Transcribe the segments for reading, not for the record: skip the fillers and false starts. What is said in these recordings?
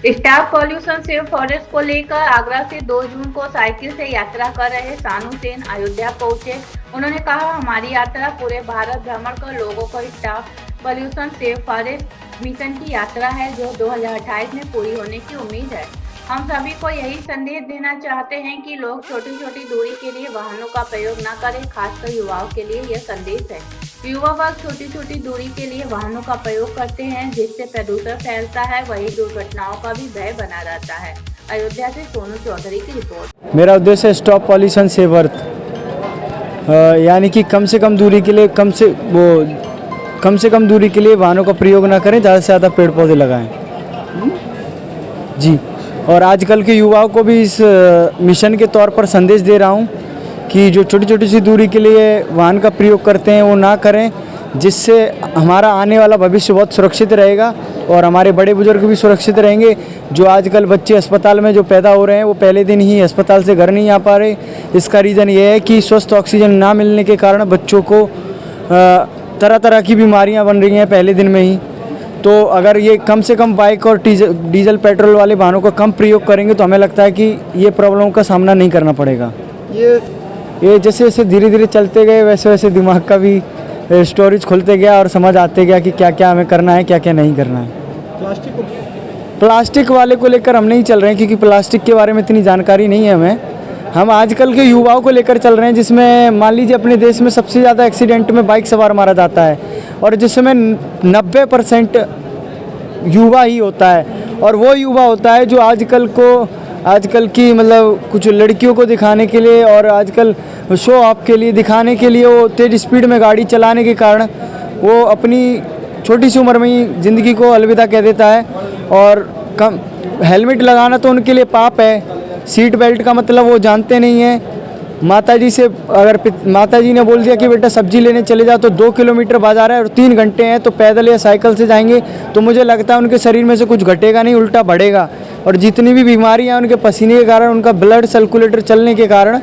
Staff pollution save forest को लेकर आगरा से 2 जून को साइकिल से यात्रा कर रहे सानू सेन अयोध्या पहुंचे। उन्होंने कहा, हमारी यात्रा पूरे भारत भ्रमण कर लोगों को staff pollution save forest mission की यात्रा है, जो 2028 में पूरी होने की उम्मीद है। हम सभी को यही संदेश देना चाहते हैं कि लोग छोटी छोटी दूरी के लिए वाहनों का प्रयोग न करें। खासकर युवाओं के लिए यह संदेश है। युवा वर्ग छोटी छोटी दूरी के लिए वाहनों का प्रयोग करते हैं, जिससे प्रदूषण फैलता है, वही दुर्घटनाओं का भी भय बना रहता है। अयोध्या से सोनू चौधरी की रिपोर्ट। मेरा उद्देश्य है स्टॉप पॉल्यूशन सेव अर्थ, यानी कि कम से कम दूरी के लिए दूरी के लिए वाहनों का प्रयोग ना करें, ज़्यादा से ज़्यादा पेड़ पौधे लगाएं जी। और आजकल के युवाओं को भी इस मिशन के तौर पर संदेश दे रहा हूं कि जो छोटी छोटी सी दूरी के लिए वाहन का प्रयोग करते हैं वो ना करें, जिससे हमारा आने वाला भविष्य बहुत सुरक्षित रहेगा और हमारे बड़े बुजुर्ग भी सुरक्षित रहेंगे। जो आजकल बच्चे अस्पताल में जो पैदा हो रहे हैं वो पहले दिन ही अस्पताल से घर नहीं आ पा रहे। इसका रीज़न ये है कि स्वस्थ ऑक्सीजन ना मिलने के कारण बच्चों को तरह तरह की बीमारियां बन रही हैं पहले दिन में ही। तो अगर ये कम से कम बाइक और डीजल पेट्रोल वाले वाहनों का कम प्रयोग करेंगे तो हमें लगता है कि ये प्रॉब्लम का सामना नहीं करना पड़ेगा। ये जैसे जैसे धीरे धीरे चलते गए वैसे वैसे दिमाग का भी स्टोरेज खुलते गया और समझ आते गया कि क्या क्या हमें करना है, क्या क्या नहीं करना है। प्लास्टिक वाले को लेकर हम नहीं चल रहे हैं, क्योंकि प्लास्टिक के बारे में इतनी जानकारी नहीं है हमें। हम आजकल के युवाओं को लेकर चल रहे हैं, जिसमें मान लीजिए अपने देश में सबसे ज़्यादा एक्सीडेंट में बाइक सवार मारा जाता है और जिसमें 90% युवा ही होता है। और वो युवा होता है जो आजकल की मतलब कुछ लड़कियों को दिखाने के लिए और आजकल शो ऑफ के लिए दिखाने के लिए वो तेज़ स्पीड में गाड़ी चलाने के कारण वो अपनी छोटी सी उम्र में ही ज़िंदगी को अलविदा कह देता है। और कम हेलमेट लगाना तो उनके लिए पाप है, सीट बेल्ट का मतलब वो जानते नहीं हैं। माताजी से अगर माताजी ने बोल दिया कि बेटा सब्जी लेने चले जाओ, तो 2 किलोमीटर बाजार है और 3 घंटे हैं, तो पैदल या साइकिल से जाएंगे तो मुझे लगता है उनके शरीर में से कुछ घटेगा नहीं, उल्टा बढ़ेगा। और जितनी भी बीमारियां उनके पसीने के कारण, उनका ब्लड सर्कुलेटर चलने के कारण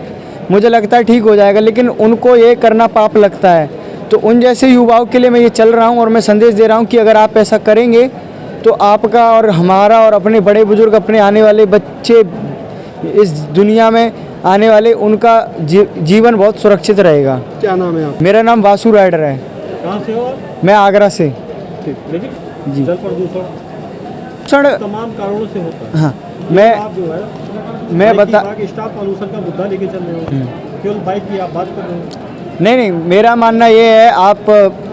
मुझे लगता है ठीक हो जाएगा, लेकिन उनको ये करना पाप लगता है। तो उन जैसे युवाओं के लिए मैं ये चल रहा हूँ और मैं संदेश दे रहा हूँ कि अगर आप ऐसा करेंगे तो आपका और हमारा और अपने बड़े बुजुर्ग, अपने आने वाले बच्चे, इस दुनिया में आने वाले, उनका जीवन बहुत सुरक्षित रहेगा। क्या नाम है आप? मेरा नाम वासु राइडर है। कहाँ से हो? मैं आगरा से। लेकिन जी, जल प्रदूषण तमाम कारणों से होता है। हाँ, आप जो है मैं बता स्टाफ पॉल्यूशन का मुद्दा लेके चल रहे हो, केवल बाइक की आप बात कर रहे हो। नहीं, मेरा मानना ये है, आप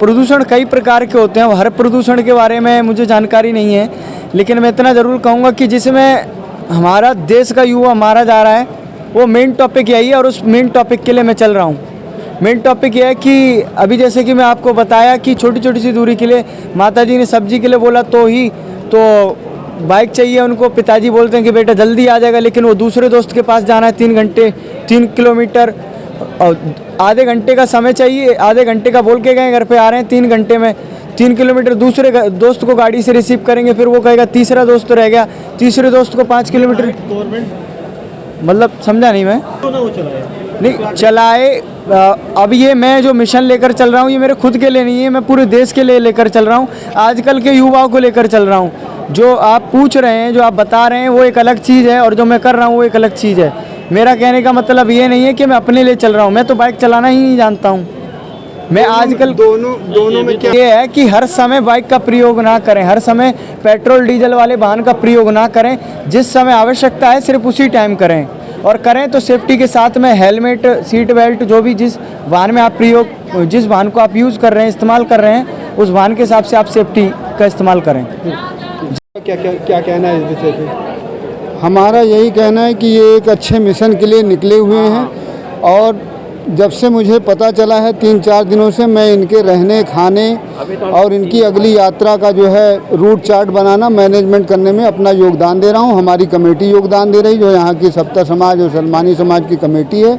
प्रदूषण कई प्रकार के होते हैं, हर प्रदूषण के बारे में मुझे जानकारी नहीं है, लेकिन मैं इतना ज़रूर कहूँगा कि जिसमें हमारा देश का युवा मारा जा रहा है वो मेन टॉपिक यही है और उस मेन टॉपिक के लिए मैं चल रहा हूँ। मेन टॉपिक ये है कि अभी जैसे कि मैं आपको बताया कि छोटी छोटी सी दूरी के लिए माताजी ने सब्जी के लिए बोला तो बाइक चाहिए उनको, पिताजी बोलते हैं कि बेटा जल्दी आ जाएगा, लेकिन वो दूसरे दोस्त के पास जाना है 3 किलोमीटर और आधे घंटे का समय चाहिए, आधे घंटे का बोल के गए, घर पे आ रहे हैं 3 घंटे में। 3 किलोमीटर दूसरे दोस्त को गाड़ी से रिसीव करेंगे, फिर वो कहेगा तीसरा दोस्त रह गया, तीसरे दोस्त को 5 किलोमीटर, मतलब समझा नहीं मैं। नहीं चलाए। अब ये मैं जो मिशन लेकर चल रहा हूँ ये मेरे खुद के लिए नहीं है, मैं पूरे देश के लिए लेकर चल रहा हूँ, आजकल के युवाओं को लेकर चल रहा हूँ। जो आप पूछ रहे हैं, जो आप बता रहे हैं वो एक अलग चीज़ है और जो मैं कर रहा हूँ वो एक अलग चीज़ है। मेरा कहने का मतलब ये नहीं है कि मैं अपने लिए चल रहा हूँ, मैं तो बाइक चलाना ही नहीं जानता हूँ। मैं आजकल दोनों में क्या ये है कि हर समय बाइक का प्रयोग ना करें, हर समय पेट्रोल डीजल वाले वाहन का प्रयोग ना करें। जिस समय आवश्यकता है सिर्फ उसी टाइम करें, और करें तो सेफ्टी के साथ में हेलमेट, सीट बेल्ट, जो भी जिस वाहन में आप जिस वाहन को आप यूज़ कर रहे हैं, इस्तेमाल कर रहे हैं, उस वाहन के हिसाब से आप सेफ्टी का इस्तेमाल करें। क्या कहना है इस विषय पे? हमारा यही कहना है कि ये एक अच्छे मिशन के लिए निकले हुए हैं और जब से मुझे पता चला है 3-4 दिनों से मैं इनके रहने, खाने और इनकी अगली यात्रा का जो है रूट चार्ट बनाना, मैनेजमेंट करने में अपना योगदान दे रहा हूँ। हमारी कमेटी योगदान दे रही, जो यहाँ की सप्ता समाज और सलमानी समाज की कमेटी है।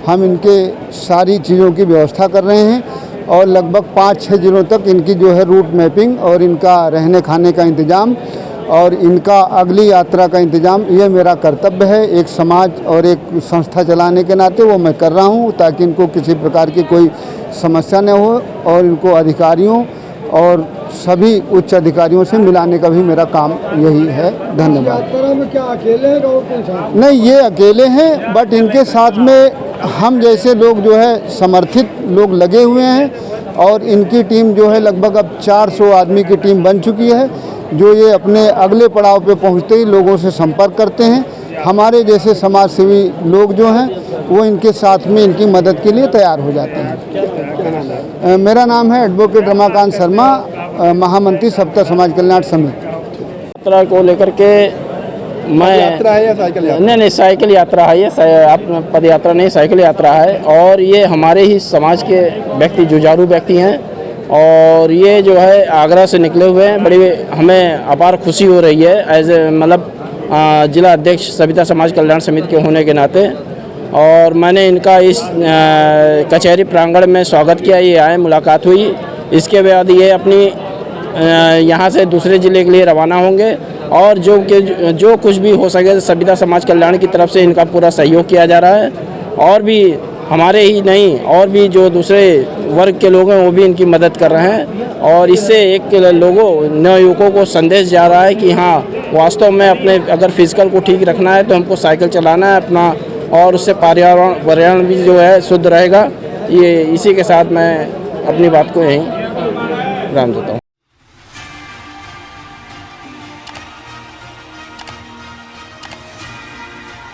हम इनके सारी चीज़ों की व्यवस्था कर रहे हैं और लगभग 5-6 दिनों तक इनकी जो है रूट मैपिंग और इनका रहने खाने का इंतज़ाम और इनका अगली यात्रा का इंतज़ाम, ये मेरा कर्तव्य है। एक समाज और एक संस्था चलाने के नाते वो मैं कर रहा हूँ, ताकि इनको किसी प्रकार की कोई समस्या न हो और इनको अधिकारियों और सभी उच्च अधिकारियों से मिलाने का भी मेरा काम यही है। धन्यवाद। यात्रा में क्या अकेले हैं और कोई साथ? नहीं, ये अकेले हैं, बट इनके साथ में हम जैसे लोग जो है समर्थित लोग लगे हुए हैं और इनकी टीम जो है लगभग अब 400 आदमी की टीम बन चुकी है, जो ये अपने अगले पड़ाव पे पहुंचते ही लोगों से संपर्क करते हैं। हमारे जैसे समाज सेवी लोग जो हैं वो इनके साथ में इनकी मदद के लिए तैयार हो जाते हैं। मेरा नाम है एडवोकेट रमाकांत शर्मा, महामंत्री सप्ताह समाज कल्याण समिति। यात्रा को लेकर के मैं यात्रा है या साइकिल यात्रा? नहीं, साइकिल यात्रा है ये, पद यात्रा नहीं, साइकिल यात्रा है। और ये हमारे ही समाज के व्यक्ति, जुझारू व्यक्ति हैं और ये जो है आगरा से निकले हुए हैं। बड़ी हमें अपार खुशी हो रही है एज ए मतलब जिला अध्यक्ष सविता समाज कल्याण समिति के होने के नाते। और मैंने इनका इस कचहरी प्रांगण में स्वागत किया, ये आए, मुलाकात हुई। इसके बाद ये अपनी यहाँ से दूसरे ज़िले के लिए रवाना होंगे और जो कुछ भी हो सके सविता समाज कल्याण की तरफ से इनका पूरा सहयोग किया जा रहा है। और भी हमारे ही नहीं, और भी जो दूसरे वर्ग के लोग हैं वो भी इनकी मदद कर रहे हैं। और इससे एक लोगों नवयुवकों को संदेश जा रहा है कि हाँ, वास्तव में अपने अगर फिजिकल को ठीक रखना है तो हमको साइकिल चलाना है अपना, और उससे पर्यावरण भी जो है शुद्ध रहेगा। ये इसी के साथ मैं अपनी बात को यहीं विराम देता हूँ।